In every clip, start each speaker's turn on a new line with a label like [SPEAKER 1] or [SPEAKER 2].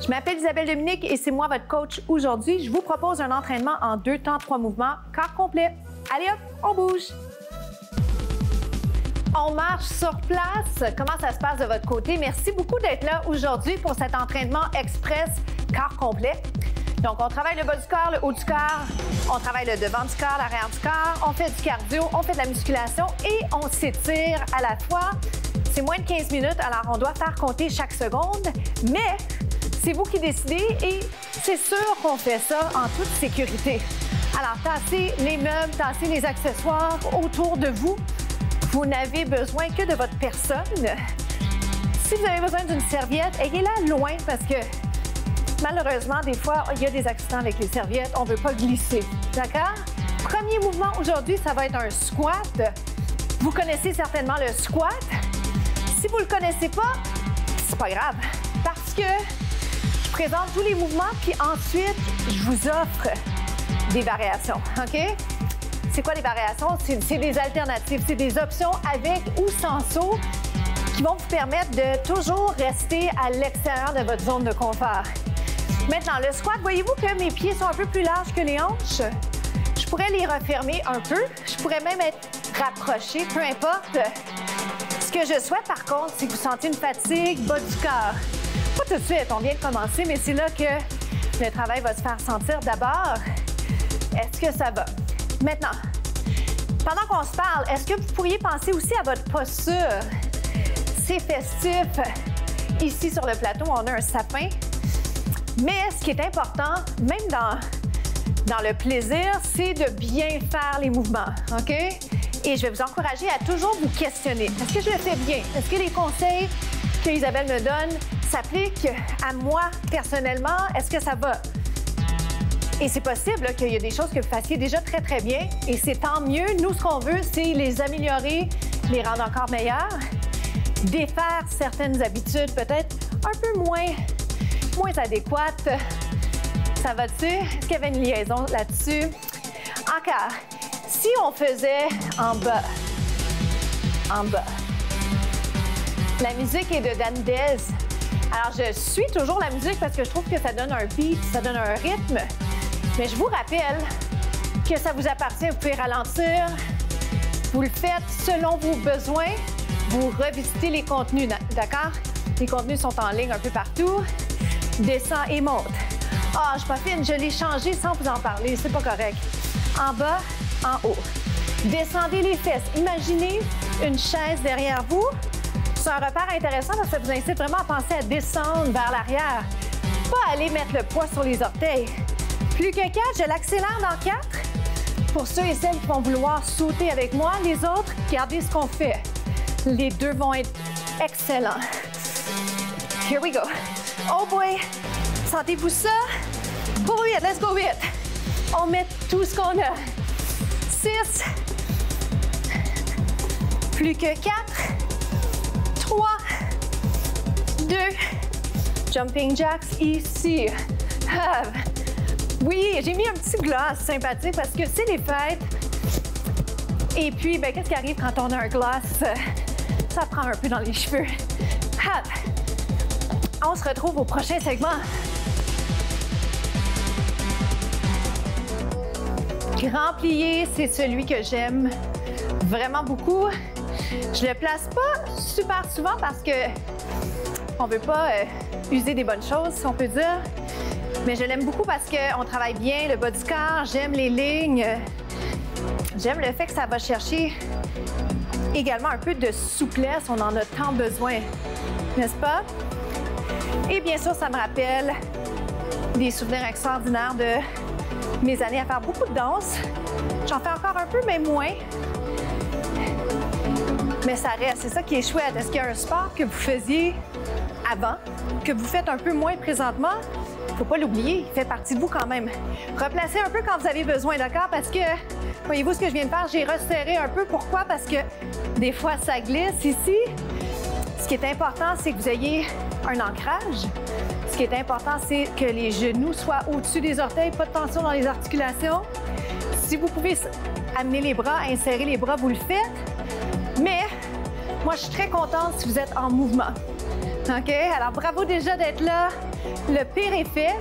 [SPEAKER 1] Je m'appelle Isabelle Dominique et c'est moi votre coach aujourd'hui. Je vous propose un entraînement en 2 temps, 3 mouvements, corps complet. Allez hop, on bouge. On marche sur place. Comment ça se passe de votre côté? Merci beaucoup d'être là aujourd'hui pour cet entraînement express corps complet. Donc, on travaille le bas du corps, le haut du corps, on travaille le devant du corps, l'arrière du corps, on fait du cardio, on fait de la musculation et on s'étire à la fois. C'est moins de 15 minutes, alors on doit faire compter chaque seconde, mais c'est vous qui décidez et c'est sûr qu'on fait ça en toute sécurité. Alors, tassez les meubles, tassez les accessoires autour de vous. Vous n'avez besoin que de votre personne. Si vous avez besoin d'une serviette, ayez-la loin parce que malheureusement, des fois, il y a des accidents avec les serviettes. On ne veut pas glisser. D'accord? Premier mouvement aujourd'hui, ça va être un squat. Vous connaissez certainement le squat. Si vous ne le connaissez pas, c'est pas grave parce que je présente tous les mouvements puis ensuite, je vous offre des variations. OK? C'est quoi les variations? C'est des alternatives, c'est des options avec ou sans saut qui vont vous permettre de toujours rester à l'extérieur de votre zone de confort. Maintenant, le squat, voyez-vous que mes pieds sont un peu plus larges que les hanches? Je pourrais les refermer un peu. Je pourrais même être rapprochée, peu importe. Ce que je souhaite, par contre, c'est que vous sentez une fatigue bas du corps. Pas tout de suite, on vient de commencer, mais c'est là que le travail va se faire sentir d'abord. Est-ce que ça va? Maintenant, pendant qu'on se parle, est-ce que vous pourriez penser aussi à votre posture? C'est festif. Ici, sur le plateau, on a un sapin. Mais ce qui est important, même dans le plaisir, c'est de bien faire les mouvements, OK? Et je vais vous encourager à toujours vous questionner. Est-ce que je le fais bien? Est-ce que les conseils que Isabelle me donne s'appliquent à moi personnellement? Est-ce que ça va? Et c'est possible qu'il y a des choses que vous fassiez déjà très, très bien et c'est tant mieux. Nous, ce qu'on veut, c'est les améliorer, les rendre encore meilleurs, défaire certaines habitudes peut-être un peu moins adéquates. Ça va-tu? Est-ce qu'il y avait une liaison là-dessus? Encore. Si on faisait en bas. La musique est de Dan Dez. Alors, je suis toujours la musique parce que je trouve que ça donne un beat, ça donne un rythme. Mais je vous rappelle que ça vous appartient, vous pouvez ralentir. Vous le faites selon vos besoins. Vous revisitez les contenus, d'accord? Les contenus sont en ligne un peu partout. Descends et monte. Ah, je suis pas fine, je l'ai changé sans vous en parler, c'est pas correct. En bas, en haut. Descendez les fesses. Imaginez une chaise derrière vous. C'est un repère intéressant parce que ça vous incite vraiment à penser à descendre vers l'arrière. Pas aller mettre le poids sur les orteils. Plus que 4, je l'accélère dans 4. Pour ceux et celles qui vont vouloir sauter avec moi, les autres, regardez ce qu'on fait. Les deux vont être excellents. Here we go. Oh boy! Sentez-vous ça? Go vite, let's go vite! On met tout ce qu'on a. 6. Plus que 4. 3. 2. Jumping jacks ici. Oui, j'ai mis un petit gloss sympathique parce que c'est les fêtes. Et puis, ben, qu'est-ce qui arrive quand on a un gloss? Ça prend un peu dans les cheveux. Hop. On se retrouve au prochain segment. Grand plié, c'est celui que j'aime vraiment beaucoup. Je le place pas super souvent parce que on veut pas user des bonnes choses, si on peut dire. Mais je l'aime beaucoup parce qu'on travaille bien le bas du corps, j'aime les lignes. J'aime le fait que ça va chercher également un peu de souplesse, on en a tant besoin, n'est-ce pas? Et bien sûr, ça me rappelle des souvenirs extraordinaires de mes années à faire beaucoup de danse. J'en fais encore un peu, mais moins. Mais ça reste, c'est ça qui est chouette. Est-ce qu'il y a un sport que vous faisiez avant, que vous faites un peu moins présentement? Il ne faut pas l'oublier, il fait partie de vous quand même. Replacez un peu quand vous avez besoin, d'accord? Parce que, voyez-vous ce que je viens de faire? J'ai resserré un peu. Pourquoi? Parce que des fois, ça glisse ici. Ce qui est important, c'est que vous ayez un ancrage. Ce qui est important, c'est que les genoux soient au-dessus des orteils, pas de tension dans les articulations. Si vous pouvez amener les bras, insérer les bras, vous le faites. Mais moi, je suis très contente si vous êtes en mouvement. OK? Alors, bravo déjà d'être là. le pire est fait.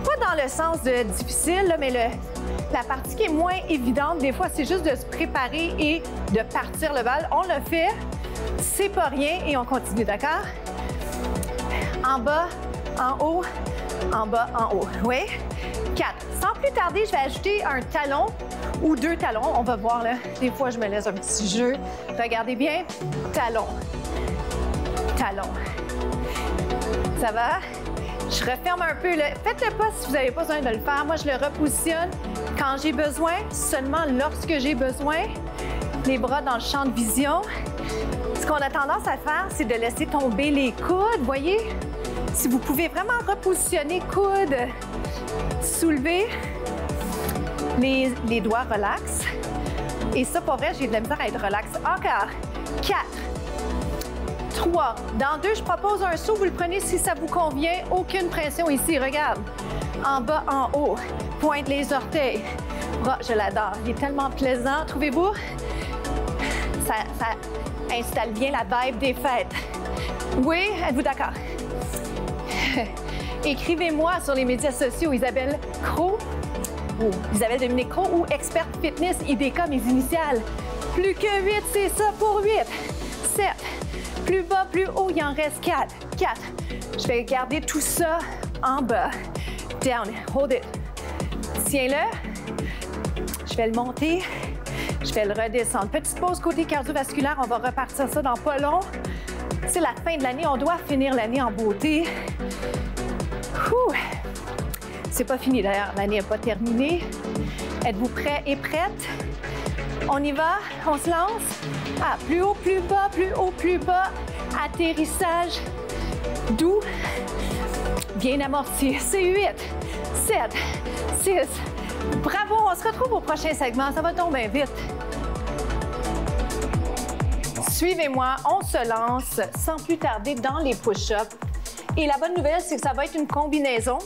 [SPEAKER 1] Pas dans le sens de difficile, là, mais la partie qui est moins évidente, des fois, c'est juste de se préparer et de partir le bal. On le fait, c'est pas rien et on continue, d'accord? En bas, en haut, en bas, en haut. Oui? 4. Sans plus tarder, je vais ajouter un talon ou 2 talons. On va voir, là. Des fois, je me laisse un petit jeu. Regardez bien. Talon. Talon. Ça va? Je referme un peu. Faites-le pas si vous n'avez pas besoin de le faire. Moi, je le repositionne quand j'ai besoin, seulement lorsque j'ai besoin. Les bras dans le champ de vision. Ce qu'on a tendance à faire, c'est de laisser tomber les coudes. Voyez? Si vous pouvez vraiment repositionner coudes, soulever, les doigts relax. Et ça, pour vrai, j'ai de la misère à être relax. Encore. 4. 3. Dans 2, je propose un saut. Vous le prenez si ça vous convient. Aucune pression ici. Regarde. En bas, en haut. Pointe les orteils. Bras, je l'adore. Il est tellement plaisant. Trouvez-vous? Ça installe bien la vibe des fêtes. Oui? Êtes-vous d'accord? Écrivez-moi sur les médias sociaux Isabelle Cros ou Isabelle Dominique Cros ou Experte Fitness IDK, mes initiales. Plus que 8, c'est ça pour 8. 7. Plus bas, plus haut, il en reste 4. 4. Je vais garder tout ça en bas. Down. Hold it. Tiens-le. Je vais le monter. Je vais le redescendre. Petite pause côté cardiovasculaire. On va repartir ça dans pas long. C'est la fin de l'année. On doit finir l'année en beauté. C'est pas fini d'ailleurs. L'année n'est pas terminée. Êtes-vous prêts et prêtes? On y va? On se lance? Ah, plus haut, plus bas, plus haut, plus bas. Atterrissage doux. Bien amorti. C'est 8, 7, 6. Bravo! On se retrouve au prochain segment. Ça va tomber vite. Suivez-moi, on se lance sans plus tarder dans les push-ups. Et la bonne nouvelle, c'est que ça va être une combinaison.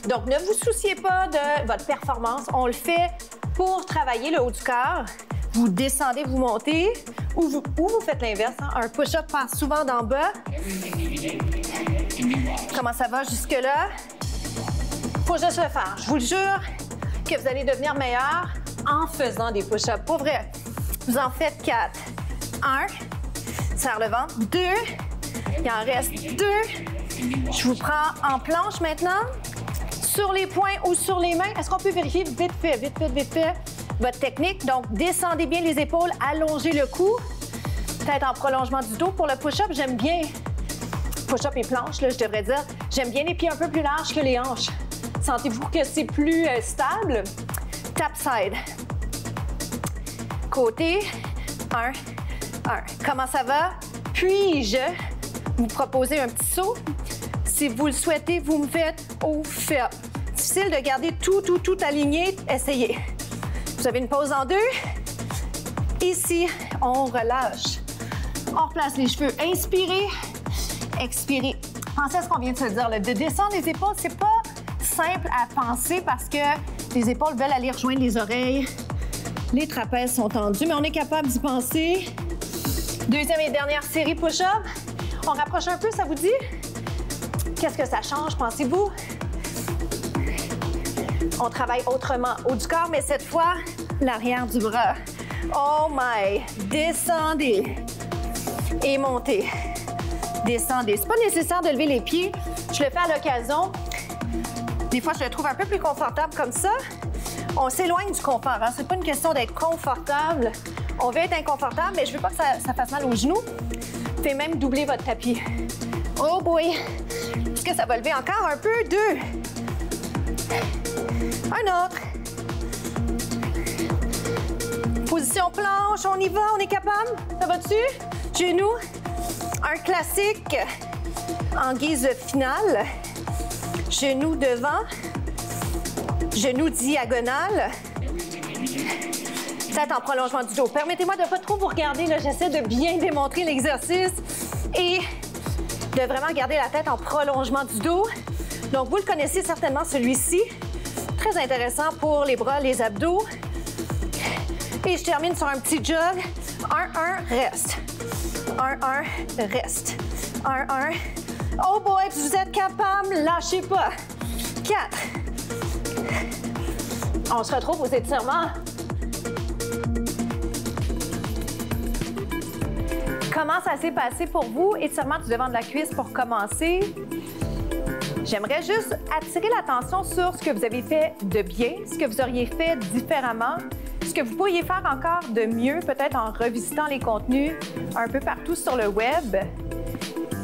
[SPEAKER 1] Donc, ne vous souciez pas de votre performance. On le fait pour travailler le haut du corps. Vous descendez, vous montez, ou vous faites l'inverse. Hein? Un push-up passe souvent d'en bas. Comment ça va jusque-là? Faut juste le faire. Je vous le jure que vous allez devenir meilleur en faisant des push-ups. Pour vrai, vous en faites 4. 1, serre le ventre. 2, il en reste 2. Je vous prends en planche maintenant. Sur les poings ou sur les mains. Est-ce qu'on peut vérifier vite fait, votre technique? Donc, descendez bien les épaules, allongez le cou. Tête en prolongement du dos. Pour le push-up, j'aime bien, push-up et planche, là, je devrais dire, j'aime bien les pieds un peu plus larges que les hanches. Sentez-vous que c'est plus stable? Tap side. Côté. 1, 1. Comment ça va? Puis-je vous proposer un petit saut? Si vous le souhaitez, vous me faites au fait. Difficile de garder tout aligné. Essayez. Vous avez une pause en 2. Ici, on relâche. On replace les cheveux. Inspirez. Expirez. Pensez à ce qu'on vient de se dire. Là. De descendre les épaules, c'est pas simple à penser parce que les épaules veulent aller rejoindre les oreilles. Les trapèzes sont tendus, mais on est capable d'y penser. Deuxième et dernière série push-up. On rapproche un peu, ça vous dit? Qu'est-ce que ça change, pensez-vous? On travaille autrement haut du corps, mais cette fois, l'arrière du bras. Oh my! Descendez et montez. Descendez. C'est pas nécessaire de lever les pieds. Je le fais à l'occasion. Des fois, je le trouve un peu plus confortable comme ça. On s'éloigne du confort. Hein? C'est pas une question d'être confortable. On veut être inconfortable, mais je veux pas que ça fasse mal aux genoux. Faites même doubler votre tapis. Oh boy! Est-ce que ça va lever encore un peu? 2. Un autre. Position planche, on y va, on est capable? Ça va-tu? Genoux. Un classique en guise finale. Genou devant. Genou diagonal. Tête en prolongement du dos. Permettez-moi de ne pas trop vous regarder. J'essaie de bien démontrer l'exercice et de vraiment garder la tête en prolongement du dos. Donc, vous le connaissez certainement, celui-ci. Très intéressant pour les bras, les abdos. Et je termine sur un petit jog. 1, 1, reste. 1, 1, reste. 1, 1, Oh boy, vous êtes capable, lâchez pas. 4. On se retrouve aux étirements. Comment ça s'est passé pour vous? Étirement du devant de la cuisse pour commencer. J'aimerais juste attirer l'attention sur ce que vous avez fait de bien, ce que vous auriez fait différemment, ce que vous pourriez faire encore de mieux, peut-être en revisitant les contenus un peu partout sur le web.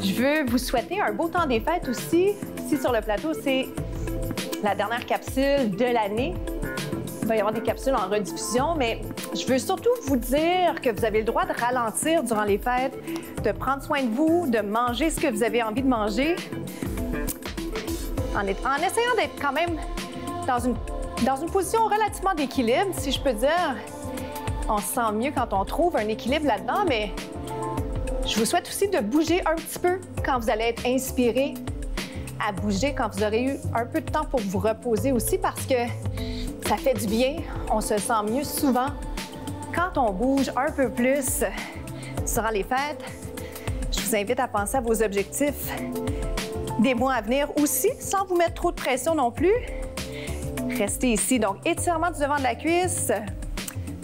[SPEAKER 1] Je veux vous souhaiter un beau temps des fêtes aussi. Ici sur le plateau, c'est la dernière capsule de l'année. Il va y avoir des capsules en rediffusion, mais je veux surtout vous dire que vous avez le droit de ralentir durant les fêtes, de prendre soin de vous, de manger ce que vous avez envie de manger, en essayant d'être quand même dans une position relativement d'équilibre, si je peux dire. On se sent mieux quand on trouve un équilibre là-dedans, mais je vous souhaite aussi de bouger un petit peu quand vous allez être inspiré, à bouger quand vous aurez eu un peu de temps pour vous reposer aussi, parce que ça fait du bien, on se sent mieux souvent quand on bouge un peu plus durant les fêtes. Je vous invite à penser à vos objectifs des mois à venir aussi, sans vous mettre trop de pression non plus. Restez ici. Donc, étirement du devant de la cuisse.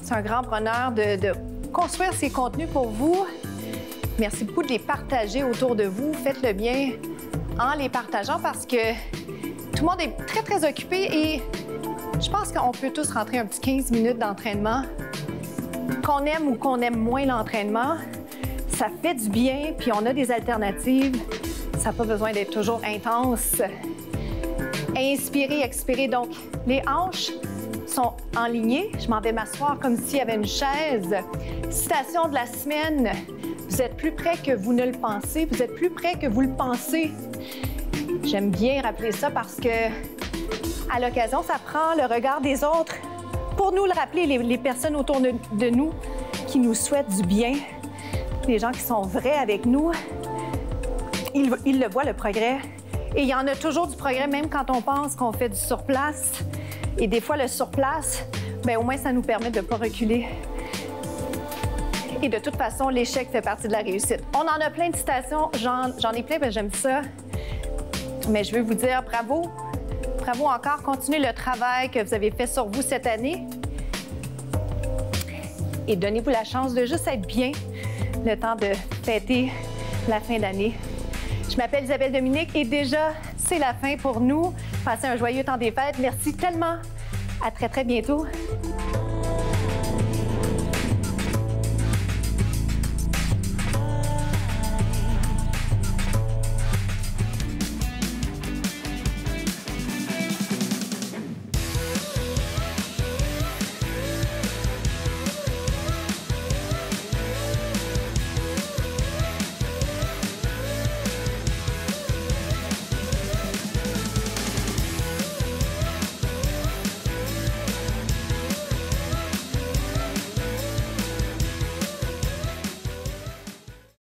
[SPEAKER 1] C'est un grand bonheur de construire ces contenus pour vous. Merci beaucoup de les partager autour de vous. Faites-le bien en les partageant parce que tout le monde est très, très occupé et je pense qu'on peut tous rentrer un petit 15 minutes d'entraînement. Qu'on aime ou qu'on aime moins l'entraînement, ça fait du bien, puis on a des alternatives. Ça n'a pas besoin d'être toujours intense. Inspirez, expirez. Donc, les hanches sont enlignées. Je m'en vais m'asseoir comme s'il y avait une chaise. Citation de la semaine. Vous êtes plus près que vous ne le pensez. Vous êtes plus près que vous le pensez. J'aime bien rappeler ça parce que, à l'occasion, ça prend le regard des autres pour nous le rappeler, les personnes autour de nous qui nous souhaitent du bien, les gens qui sont vrais avec nous. Ils le voient, le progrès. Et il y en a toujours du progrès, même quand on pense qu'on fait du surplace. Et des fois, le surplace, bien, au moins, ça nous permet de ne pas reculer. Et de toute façon, l'échec fait partie de la réussite. On en a plein de citations. J'en ai plein, ben, j'aime ça. Mais je veux vous dire bravo. Bravo encore. Continuez le travail que vous avez fait sur vous cette année. Et donnez-vous la chance de juste être bien le temps de fêter la fin d'année. Je m'appelle Isabelle Dominique et déjà, c'est la fin pour nous. Passez un joyeux temps des fêtes. Merci tellement. À très, très bientôt.